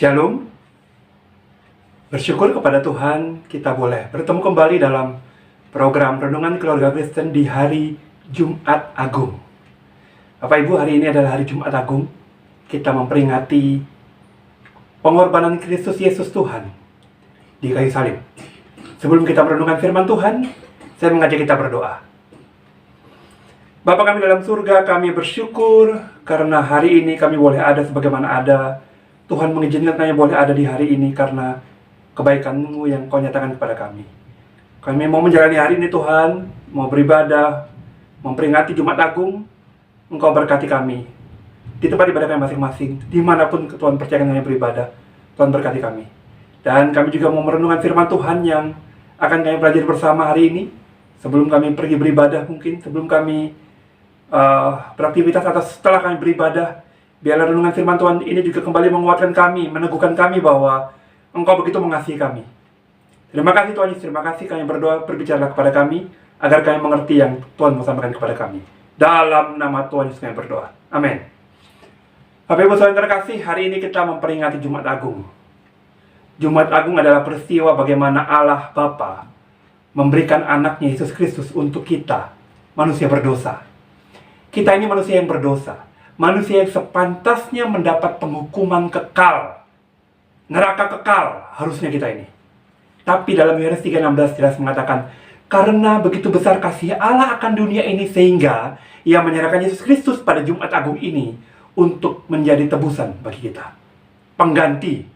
Shalom, bersyukur kepada Tuhan kita boleh bertemu kembali dalam program Renungan Keluarga Kristen di hari Jumat Agung. Bapak Ibu, hari ini adalah hari Jumat Agung. Kita memperingati pengorbanan Kristus Yesus Tuhan di kayu salib. Sebelum kita merenungkan firman Tuhan, saya mengajak kita berdoa. Bapa kami dalam surga, kami bersyukur karena hari ini kami boleh ada sebagaimana ada. Tuhan mengizinkan kami boleh ada di hari ini karena kebaikan-Mu yang Kau nyatakan kepada kami. Kami mau menjalani hari ini Tuhan, mau beribadah, memperingati Jumat Agung. Engkau berkati kami di tempat ibadah kami masing-masing, dimanapun Tuhan percayakan kami beribadah. Tuhan berkati kami. Dan kami juga mau merenungkan firman Tuhan yang akan kami pelajari bersama hari ini. Sebelum kami pergi beribadah mungkin, sebelum kami beraktivitas atau setelah kami beribadah, biarlah renungan firman Tuhan ini juga kembali menguatkan kami, meneguhkan kami bahwa Engkau begitu mengasihi kami. Terima kasih Tuhan Yesus, terima kasih kami berdoa, berbicara kepada kami, agar kami mengerti yang Tuhan mau sampaikan kepada kami. Dalam nama Tuhan Yesus kami berdoa. Amin. Bapak Ibu saudara terkasih, hari ini kita memperingati Jumat Agung. Jumat Agung adalah peristiwa bagaimana Allah Bapa memberikan anaknya Yesus Kristus untuk kita, manusia berdosa. Kita ini manusia yang berdosa. Manusia yang sepantasnya mendapat penghukuman kekal, neraka kekal harusnya kita ini. Tapi dalam Yohanes 3:16 jelas mengatakan, karena begitu besar kasih Allah akan dunia ini sehingga Ia menyerahkan Yesus Kristus pada Jumat Agung ini untuk menjadi tebusan bagi kita, pengganti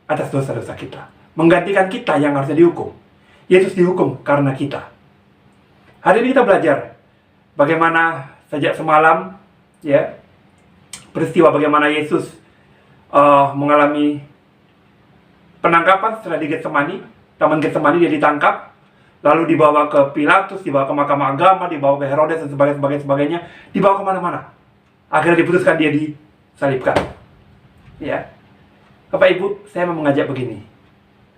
atas dosa-dosa kita, menggantikan kita yang harusnya dihukum. Yesus dihukum karena kita. Hari ini kita belajar bagaimana sejak semalam, ya, peristiwa bagaimana Yesus mengalami penangkapan setelah di Getsemani, Taman Getsemani. Dia ditangkap, lalu dibawa ke Pilatus, dibawa ke mahkamah agama, dibawa ke Herodes dan sebagainya, dibawa kemana-mana. Akhirnya diputuskan dia disalibkan. Ya, Bapak Ibu, saya mau mengajak begini,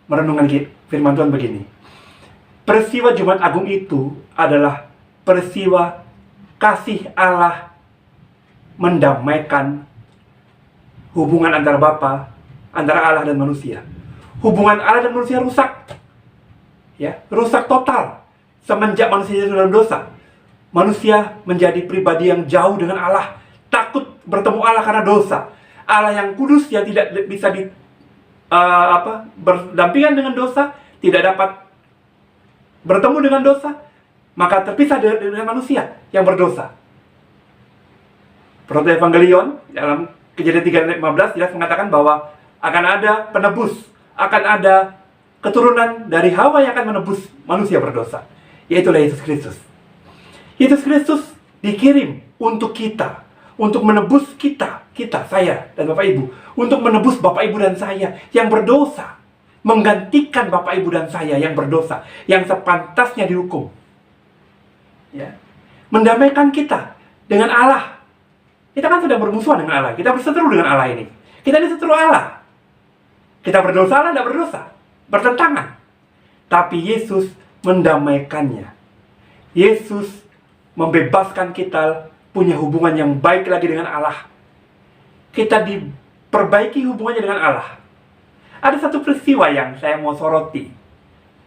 merenungkan firman Tuhan begini. Peristiwa Jumat Agung itu adalah peristiwa kasih Allah mendamaikan hubungan antara Bapa, antara Allah dan manusia. Hubungan Allah dan manusia rusak. Ya, rusak total. Semenjak manusia dalam dosa, manusia menjadi pribadi yang jauh dengan Allah, takut bertemu Allah karena dosa. Allah yang kudus yang tidak bisa berdampingan dengan dosa, tidak dapat bertemu dengan dosa, maka terpisah dengan manusia yang berdosa. Proto-Evangelion dalam Kejadian 3:15 jelas mengatakan bahwa akan ada penebus, akan ada keturunan dari Hawa yang akan menebus manusia berdosa, yaitulah Yesus Kristus. Yesus Kristus dikirim untuk kita, untuk menebus kita, saya dan Bapak Ibu, untuk menebus Bapak Ibu dan saya yang berdosa, menggantikan Bapak Ibu dan saya yang berdosa, yang sepantasnya dihukum. Ya, mendamaikan kita dengan Allah. Kita kan sedang bermusuhan dengan Allah. Kita berseteru dengan Allah ini. Kita ini seteru Allah. Kita berdosa, Allah tidak berdosa. Bertentangan. Tapi Yesus mendamaikannya. Yesus membebaskan kita punya hubungan yang baik lagi dengan Allah. Kita diperbaiki hubungannya dengan Allah. Ada satu peristiwa yang saya mau soroti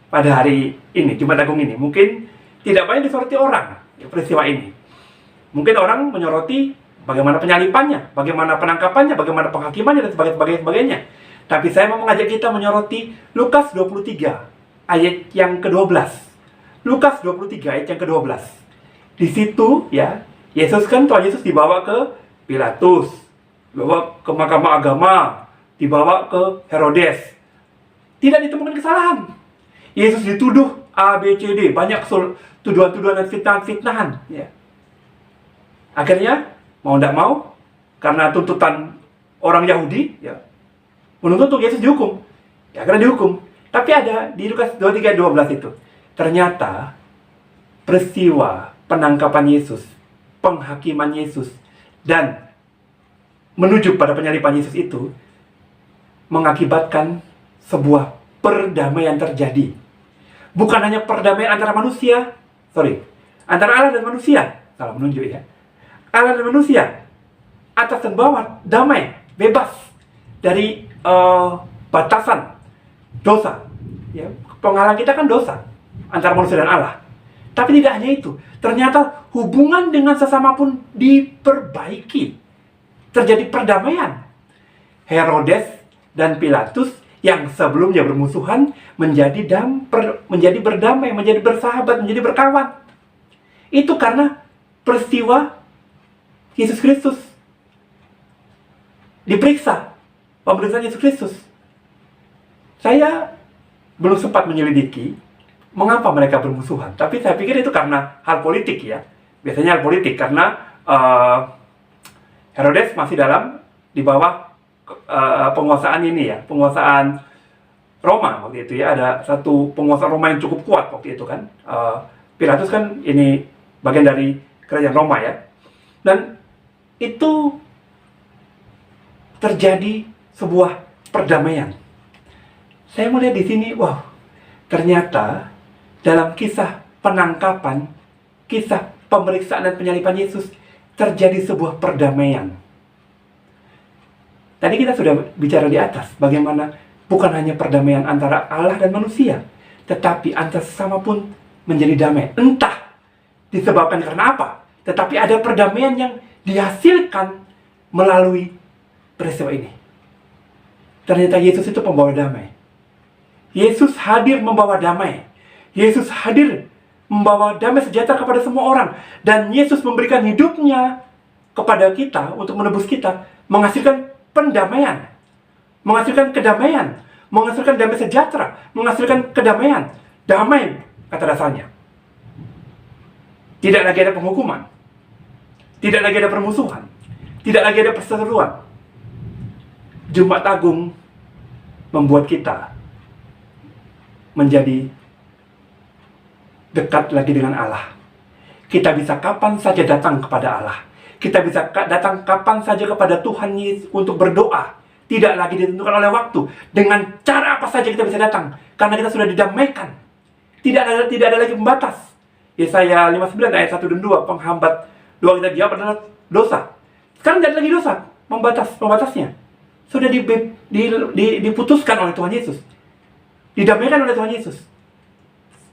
pada hari ini, Jumat Agung ini. Mungkin tidak banyak disoroti orang, peristiwa ini. Mungkin orang menyoroti bagaimana penyalipannya, bagaimana penangkapannya, bagaimana penghakimannya, dan sebagainya. Tapi saya mau mengajak kita menyoroti Lukas 23, ayat yang ke-12. Lukas 23, ayat yang ke-12. Di situ, ya, Tuhan Yesus dibawa ke Pilatus, dibawa ke mahkamah agama, dibawa ke Herodes. Tidak ditemukan kesalahan. Yesus dituduh A, B, C, D. Banyak tuduhan-tuduhan dan fitnahan-fitnahan. Ya. Akhirnya, mau tidak mau, karena tuntutan orang Yahudi, ya, menuntut untuk Yesus dihukum. Ya, karena dihukum. Tapi ada di Lukas 23:12 itu. Ternyata peristiwa penangkapan Yesus, penghakiman Yesus, dan menuju pada penyalipan Yesus itu mengakibatkan sebuah perdamaian terjadi. Bukan hanya perdamaian antara manusia, antara Allah dan manusia. Salah menunjuk ya. Allah dan manusia, atas dan bawah, damai, bebas dari batasan dosa. Ya, penghalang kita kan dosa antara manusia dan Allah. Tapi tidak hanya itu, ternyata hubungan dengan sesama pun diperbaiki. Terjadi perdamaian. Herodes dan Pilatus yang sebelumnya bermusuhan menjadi berdamai, menjadi bersahabat, menjadi berkawan. Itu karena peristiwa Yesus Kristus diperiksa, pemeriksaan Yesus Kristus. Saya belum sempat menyelidiki mengapa mereka bermusuhan, tapi saya pikir itu karena hal politik ya. Biasanya hal politik karena Herodes masih di bawah penguasaan ini ya, penguasaan Roma waktu itu ya. Ada satu penguasa Roma yang cukup kuat waktu itu kan. Pilatus kan ini bagian dari kerajaan Roma ya. Dan itu terjadi sebuah perdamaian. Saya melihat di sini, wow, ternyata dalam kisah penangkapan, kisah pemeriksaan dan penyaliban Yesus, terjadi sebuah perdamaian. Tadi kita sudah bicara di atas, bagaimana bukan hanya perdamaian antara Allah dan manusia, tetapi antar sesama pun menjadi damai. Entah disebabkan karena apa, tetapi ada perdamaian yang dihasilkan melalui peristiwa ini. Ternyata Yesus itu pembawa damai. Yesus hadir membawa damai. Yesus hadir membawa damai sejahtera kepada semua orang. Dan Yesus memberikan hidupnya kepada kita untuk menebus kita, menghasilkan pendamaian, menghasilkan kedamaian, menghasilkan damai sejahtera, menghasilkan kedamaian. Damai, kata dasarnya. Tidak lagi ada penghukuman, tidak lagi ada permusuhan, tidak lagi ada perseteruan. Jumat Agung membuat kita menjadi dekat lagi dengan Allah. Kita bisa kapan saja datang kepada Allah. Kita bisa datang kapan saja kepada Tuhan Yesus untuk berdoa. Tidak lagi ditentukan oleh waktu. Dengan cara apa saja kita bisa datang. Karena kita sudah didamaikan. Tidak ada lagi pembatas. Yesaya 59 ayat 1 dan 2. Penghambat doa kita jawab adalah dosa. Sekarang tidak ada lagi dosa. Pembatasnya sudah diputuskan oleh Tuhan Yesus. Didamaikan oleh Tuhan Yesus.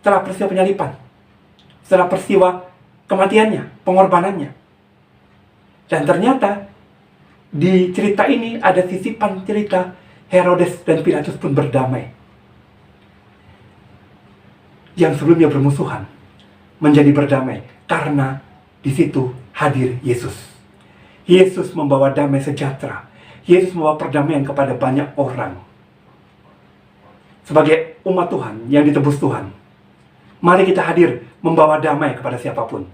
Setelah peristiwa penyaliban. Setelah peristiwa kematiannya, pengorbanannya. Dan ternyata di cerita ini ada sisipan cerita Herodes dan Pilatus pun berdamai. Yang sebelumnya bermusuhan menjadi berdamai karena di situ hadir Yesus. Yesus membawa damai sejahtera. Yesus membawa perdamaian kepada banyak orang. Sebagai umat Tuhan yang ditebus Tuhan, mari kita hadir membawa damai kepada siapapun.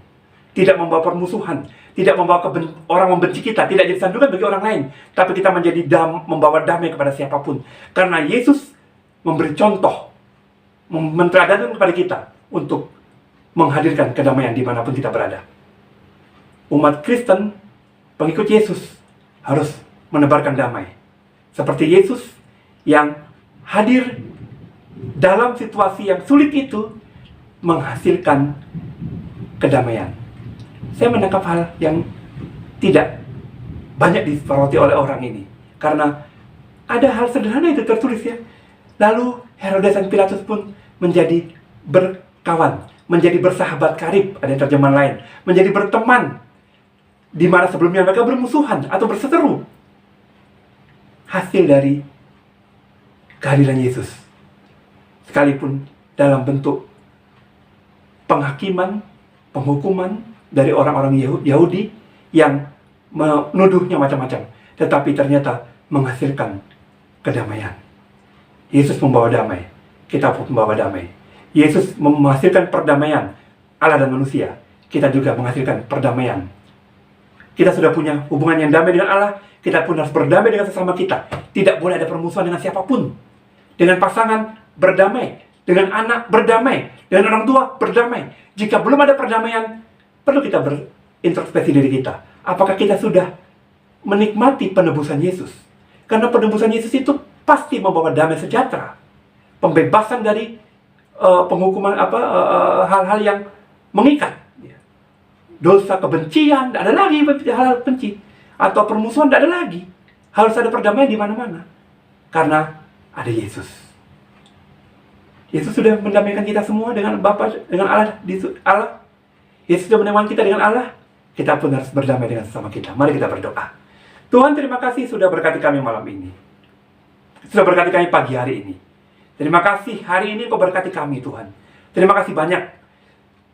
Tidak membawa permusuhan, tidak membawa orang membenci kita, tidak jadi sandukan bagi orang lain, tapi kita menjadi membawa damai kepada siapapun. Karena Yesus memberi contoh, menteladankan kepada kita untuk menghadirkan kedamaian dimanapun kita berada. Umat Kristen, pengikut Yesus, harus menebarkan damai. Seperti Yesus yang hadir dalam situasi yang sulit itu, menghasilkan kedamaian. Saya menangkap hal yang tidak banyak disoroti oleh orang ini. Karena ada hal sederhana itu tertulis ya. Lalu Herodes dan Pilatus pun menjadi berkawan, menjadi bersahabat karib, ada terjemahan lain. Menjadi berteman, di mana sebelumnya mereka bermusuhan atau berseteru. Hasil dari kehadiran Yesus. Sekalipun dalam bentuk penghakiman, penghukuman dari orang-orang Yahudi yang menuduhnya macam-macam, tetapi ternyata menghasilkan kedamaian. Yesus membawa damai, kita pun membawa damai. Yesus menghasilkan perdamaian Allah dan manusia, kita juga menghasilkan perdamaian. Kita sudah punya hubungan yang damai dengan Allah, kita pun harus berdamai dengan sesama kita. Tidak boleh ada permusuhan dengan siapapun. Dengan pasangan berdamai, dengan anak berdamai, dengan orang tua berdamai. Jika belum ada perdamaian, perlu kita berintrospeksi diri kita. Apakah kita sudah menikmati penebusan Yesus? Karena penebusan Yesus itu pasti membawa damai sejahtera, pembebasan dari penghukuman hal-hal yang mengikat. Dosa kebencian, tidak ada lagi hal-hal benci. Atau permusuhan, tidak ada lagi. Harus ada perdamaian di mana-mana. Karena ada Yesus. Yesus sudah mendamaikan kita semua dengan Bapa, dengan Allah. Yesus sudah mendamaikan kita dengan Allah. Kita pun harus berdamai dengan sesama kita. Mari kita berdoa. Tuhan, terima kasih sudah berkati kami malam ini. Sudah berkati kami pagi hari ini. Terima kasih hari ini Engkau berkati kami, Tuhan. Terima kasih banyak.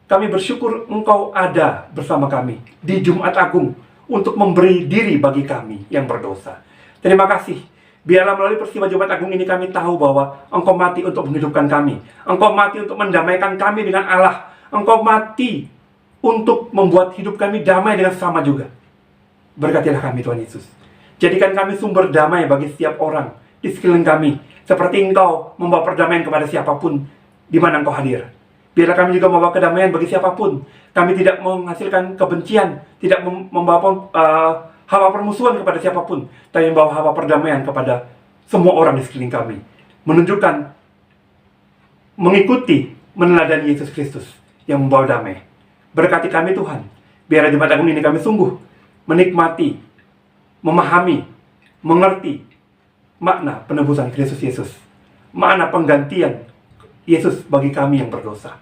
Kami bersyukur Engkau ada bersama kami di Jumat Agung untuk memberi diri bagi kami yang berdosa. Terima kasih. Biarlah melalui peristiwa Jumat Agung ini kami tahu bahwa Engkau mati untuk menghidupkan kami. Engkau mati untuk mendamaikan kami dengan Allah. Engkau mati untuk membuat hidup kami damai dengan sesama juga. Berkatilah kami, Tuhan Yesus. Jadikan kami sumber damai bagi setiap orang di sekeliling kami. Seperti Engkau membawa perdamaian kepada siapapun di mana Engkau hadir. Biarlah kami juga membawa kedamaian bagi siapapun. Kami tidak menghasilkan kebencian, tidak membawa hawa permusuhan kepada siapapun, tapi membawa hawa perdamaian kepada semua orang di sekeliling kami. Menunjukkan, mengikuti, meneladani Yesus Kristus yang membawa damai. Berkati kami, Tuhan. Biar Jumat Agung ini kami sungguh menikmati, memahami, mengerti makna penebusan Kristus Yesus, makna penggantian Yesus bagi kami yang berdosa.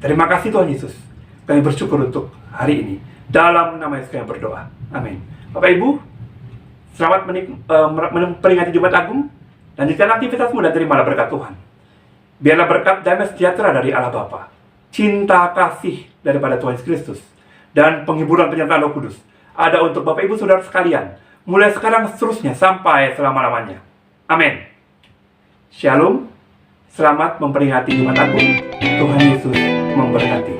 Terima kasih Tuhan Yesus. Kami bersyukur untuk hari ini. Dalam nama Yesus kami berdoa. Amin. Bapak Ibu, selamat memperingati Jumat Agung. Lanjutkan aktivitasmu dan terimalah berkat Tuhan. Biarlah berkat damai sejahtera dari Allah Bapa, cinta kasih daripada Tuhan Yesus Kristus, dan penghiburan penyertaan Roh Kudus ada untuk Bapak Ibu Saudara sekalian, mulai sekarang seterusnya sampai selama-lamanya. Amin. Shalom. Selamat memperingati Jumat Agung. Tuhan Yesus memberkati.